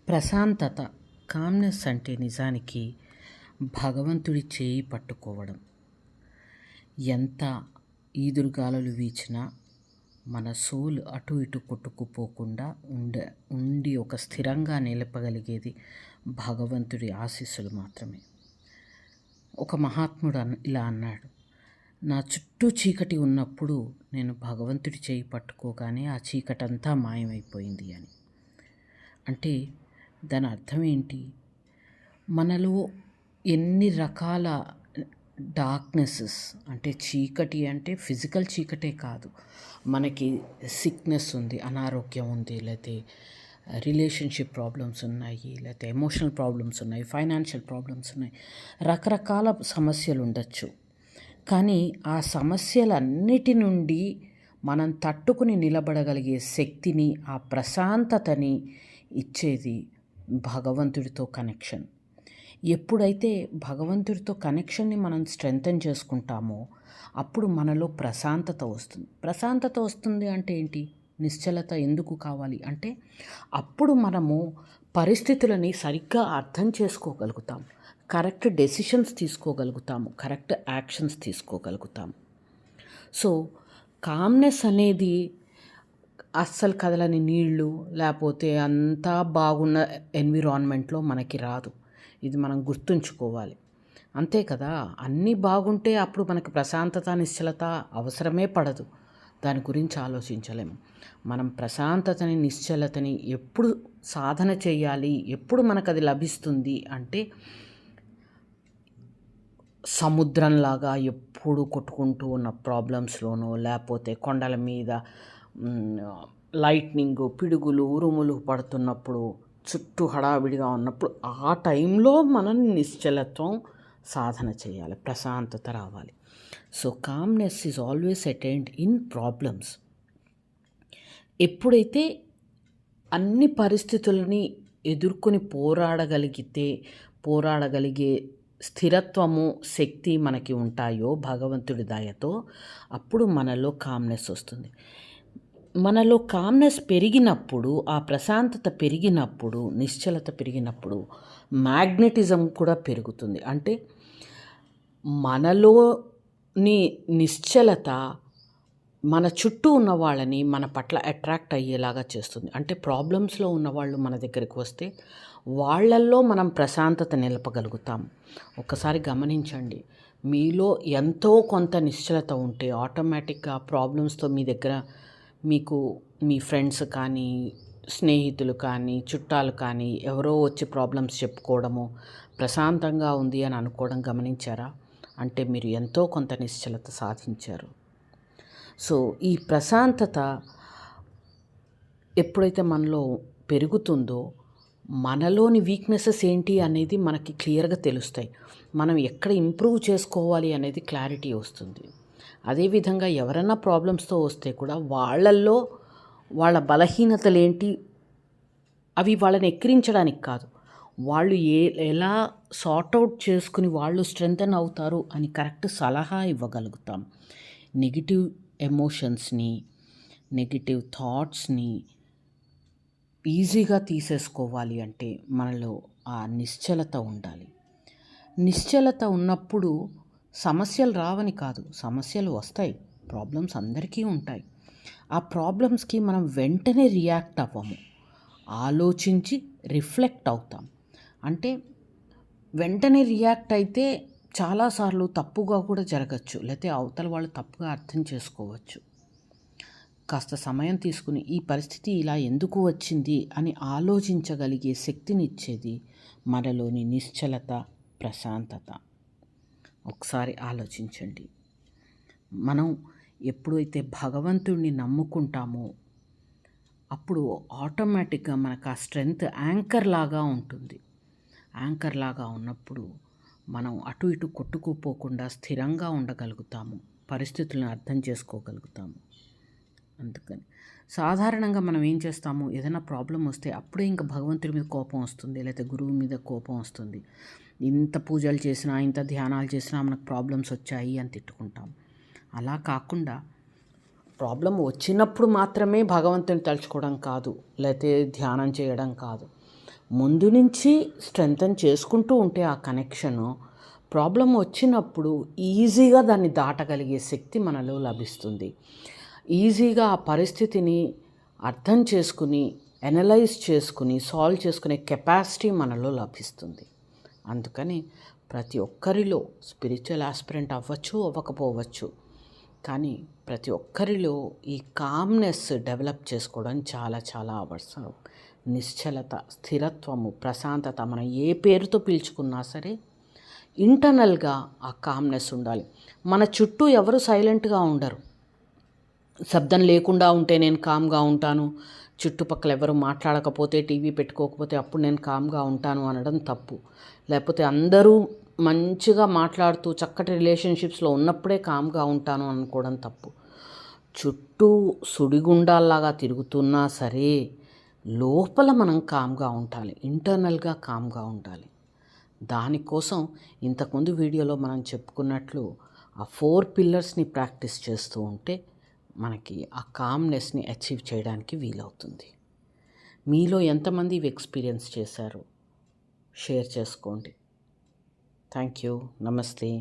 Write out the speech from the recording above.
ప్రశాంతత, కామ్నెస్ అంటే నిజానికి భగవంతుడి చేయి పట్టుకోవడం. ఎంత ఈదురుగాలులు వీచినా మన సోల్ అటు ఇటు కొట్టుకుపోకుండా ఉండి ఒక స్థిరంగా నిలపగలిగేది భగవంతుడి ఆశీస్సులు మాత్రమే. ఒక మహాత్ముడు ఇలా అన్నాడు, నా చుట్టూ చీకటి ఉన్నప్పుడు నేను భగవంతుడి చేయి పట్టుకోగానే ఆ చీకటంతా మాయమైపోయింది అని. అంటే దాని అర్థం ఏంటి? మనలో ఎన్ని రకాల డార్క్నెసెస్, అంటే చీకటి అంటే ఫిజికల్ చీకటే కాదు, మనకి సిక్నెస్ ఉంది, అనారోగ్యం ఉంది, లేకపోతే రిలేషన్షిప్ ప్రాబ్లమ్స్ ఉన్నాయి, లేకపోతే ఎమోషనల్ ప్రాబ్లమ్స్ ఉన్నాయి, ఫైనాన్షియల్ ప్రాబ్లమ్స్ ఉన్నాయి, రకరకాల సమస్యలు ఉండొచ్చు. కానీ ఆ సమస్యలన్నిటి నుండి మనం తట్టుకుని నిలబడగలిగే శక్తిని, ఆ ప్రశాంతతని ఇచ్చేది భగవంతుడితో కనెక్షన్. ఎప్పుడైతే భగవంతుడితో కనెక్షన్ని మనం స్ట్రెంగ్తెన్ చేసుకుంటామో అప్పుడు మనలో ప్రశాంతత వస్తుంది. ప్రశాంతత వస్తుంది అంటే ఏంటి? నిశ్చలత ఎందుకు కావాలి అంటే అప్పుడు మనము పరిస్థితులని సరిగ్గా అర్థం చేసుకోగలుగుతాం, కరెక్ట్ డెసిషన్స్ తీసుకోగలుగుతాము, కరెక్ట్ యాక్షన్స్ తీసుకోగలుగుతాము. సో కామ్నెస్ అనేది అస్సలు కదలని నీళ్ళు, లేకపోతే అంతా బాగున్న ఎన్విరాన్మెంట్లో మనకి రాదు. ఇది మనం గుర్తుంచుకోవాలి. అంతే కదా, అన్నీ బాగుంటే అప్పుడు మనకి ప్రశాంతత, నిశ్చలత అవసరమే పడదు. దాని గురించి ఆలోచించలేము. మనం ప్రశాంతతని, నిశ్చలతని ఎప్పుడు సాధన చేయాలి, ఎప్పుడు మనకు అది లభిస్తుంది అంటే సముద్రంలాగా ఎప్పుడు కొట్టుకుంటూ ఉన్న ప్రాబ్లమ్స్లోనో, లేకపోతే కొండల మీద లైట్నింగ్, పిడుగులు, ఉరుములు పడుతున్నప్పుడు, చుట్టూ హడావిడిగా ఉన్నప్పుడు ఆ టైంలో మనం నిశ్చలత్వం సాధన చేయాలి, ప్రశాంతత రావాలి. So calmness is always attained in problems. ఎప్పుడైతే అన్ని పరిస్థితులని ఎదుర్కొని పోరాడగలిగే స్థిరత్వము, శక్తి మనకి ఉంటాయో భగవంతుడి దయతో, అప్పుడు మనలో కామ్నెస్ వస్తుంది. మనలో కామ్నెస్ పెరిగినప్పుడు, ఆ ప్రశాంతత పెరిగినప్పుడు, నిశ్చలత పెరిగినప్పుడు మ్యాగ్నెటిజం కూడా పెరుగుతుంది. అంటే మనలోని నిశ్చలత మన చుట్టూ ఉన్న వాళ్ళని మన పట్ల అట్రాక్ట్ అయ్యేలాగా చేస్తుంది. అంటే ప్రాబ్లమ్స్లో ఉన్నవాళ్ళు మన దగ్గరికి వస్తే వాళ్ళల్లో మనం ప్రశాంతత నిలపగలుగుతాం. ఒక్కసారి గమనించండి, మీలో ఎంతో కొంత నిశ్చలత ఉంటే ఆటోమేటిక్గా ప్రాబ్లమ్స్తో మీకు మీ ఫ్రెండ్స్ కానీ, స్నేహితులు కానీ, చుట్టాలు కానీ ఎవరో వచ్చి ప్రాబ్లమ్స్ చెప్పుకోవడము, ప్రశాంతంగా ఉంది అని అనుకోవడం గమనించారా? అంటే మీరు ఎంతో కొంత నిశ్చలత సాధించారు. సో ఈ ప్రశాంతత ఎప్పుడైతే మనలో పెరుగుతుందో మనలోని వీక్నెసెస్ ఏంటి అనేది మనకి క్లియర్గా తెలుస్తాయి. మనం ఎక్కడ ఇంప్రూవ్ చేసుకోవాలి అనేది క్లారిటీ వస్తుంది. అదేవిధంగా ఎవరైనా ప్రాబ్లమ్స్తో వస్తే కూడా వాళ్ళల్లో వాళ్ళ బలహీనతలు ఏంటి, అవి వాళ్ళని ఎక్కిరించడానికి కాదు, వాళ్ళు ఎలా సార్ట్అవుట్ చేసుకుని వాళ్ళు స్ట్రెంగ్తెన్ అవుతారు అని కరెక్ట్ సలహా ఇవ్వగలుగుతాం. నెగిటివ్ ఎమోషన్స్ని, నెగిటివ్ థాట్స్ని ఈజీగా తీసేసుకోవాలి అంటే మనలో ఆ నిశ్చలత ఉండాలి. నిశ్చలత ఉన్నప్పుడు సమస్యలు రావని కాదు, సమస్యలు వస్తాయి, ప్రాబ్లమ్స్ అందరికీ ఉంటాయి. ఆ ప్రాబ్లమ్స్కి మనం వెంటనే రియాక్ట్ అవ్వము, ఆలోచించి రిఫ్లెక్ట్ అవుతాం. అంటే వెంటనే రియాక్ట్ అయితే చాలాసార్లు తప్పుగా కూడా జరగచ్చు, లేకపోతే అవతల వాళ్ళు తప్పుగా అర్థం చేసుకోవచ్చు. కాస్త సమయం తీసుకుని ఈ పరిస్థితి ఇలా ఎందుకు వచ్చింది అని ఆలోచించగలిగే శక్తినిచ్చేది మనలోని నిశ్చలత, ప్రశాంతత. ఒకసారి ఆలోచించండి. మనం ఎప్పుడైతే భగవంతుడిని నమ్ముకుంటామో అప్పుడు ఆటోమేటిక్గా మనకు ఆ స్ట్రెంగ్త్ యాంకర్ లాగా ఉంటుంది. యాంకర్ లాగా ఉన్నప్పుడు మనం అటు ఇటు కొట్టుకుపోకుండా స్థిరంగా ఉండగలుగుతాము, పరిస్థితులను అర్థం చేసుకోగలుగుతాము. అందుకని సాధారణంగా మనం ఏం చేస్తాము, ఏదైనా ప్రాబ్లం వస్తే అప్పుడే ఇంకా భగవంతుడి మీద కోపం వస్తుంది, లేకపోతే గురువు మీద కోపం వస్తుంది. ఇంత పూజలు చేసినా, ఇంత ధ్యానాలు చేసినా మనకు ప్రాబ్లమ్స్ వచ్చాయి అని తిట్టుకుంటాం. అలా కాకుండా ప్రాబ్లం వచ్చినప్పుడు మాత్రమే భగవంతుని తలుచుకోవడం కాదు, లేకపోతే ధ్యానం చేయడం కాదు. ముందు నుంచి స్ట్రెంగ్తన్ చేసుకుంటూ ఉంటే ఆ కనెక్షను ప్రాబ్లం వచ్చినప్పుడు ఈజీగా దాన్ని దాటగలిగే శక్తి మనలో లభిస్తుంది. ఈజీగా ఆ పరిస్థితిని అర్థం చేసుకుని, అనలైజ్ చేసుకుని, సాల్వ్ చేసుకునే కెపాసిటీ మనలో లభిస్తుంది. అందుకని ప్రతి ఒక్కరిలో స్పిరిచువల్ ఆస్పిరెంట్ అవ్వచ్చు, అవ్వకపోవచ్చు, కానీ ప్రతి ఒక్కరిలో ఈ కామ్నెస్ డెవలప్ చేసుకోవడం చాలా చాలా అవసరం. నిశ్చలత, స్థిరత్వము, ప్రశాంతత మనం ఏ పేరుతో పిలుచుకున్నా సరే ఇంటర్నల్గా ఆ కామ్నెస్ ఉండాలి. మన చుట్టూ ఎవరు సైలెంట్గా ఉండరు. శబ్దం లేకుండా ఉంటే నేను కామ్గా ఉంటాను, చుట్టుపక్కల ఎవరు మాట్లాడకపోతే, టీవీ పెట్టుకోకపోతే అప్పుడు నేను కామ్గా ఉంటాను అనడం తప్పు. లేకపోతే అందరూ మంచిగా మాట్లాడుతూ చక్కటి రిలేషన్షిప్స్లో ఉన్నప్పుడే కామ్గా ఉంటాను అనుకోవడం తప్పు. చుట్టూ సుడిగుండాల్లాగా తిరుగుతున్నా సరే లోపల మనం కామ్గా ఉండాలి, ఇంటర్నల్గా కామ్గా ఉండాలి. దానికోసం ఇంతకుముందు వీడియోలో మనం చెప్పుకున్నట్లు ఆ 4 పిల్లర్స్ని ప్రాక్టీస్ చేస్తూ ఉంటే మనకి ఆ కామ్నెస్ని అచీవ్ చేయడానికి వీలవుతుంది. మీలో ఎంతమంది ఇవి ఎక్స్పీరియన్స్ చేశారో షేర్ చేసుకోండి. Thank you. నమస్తే.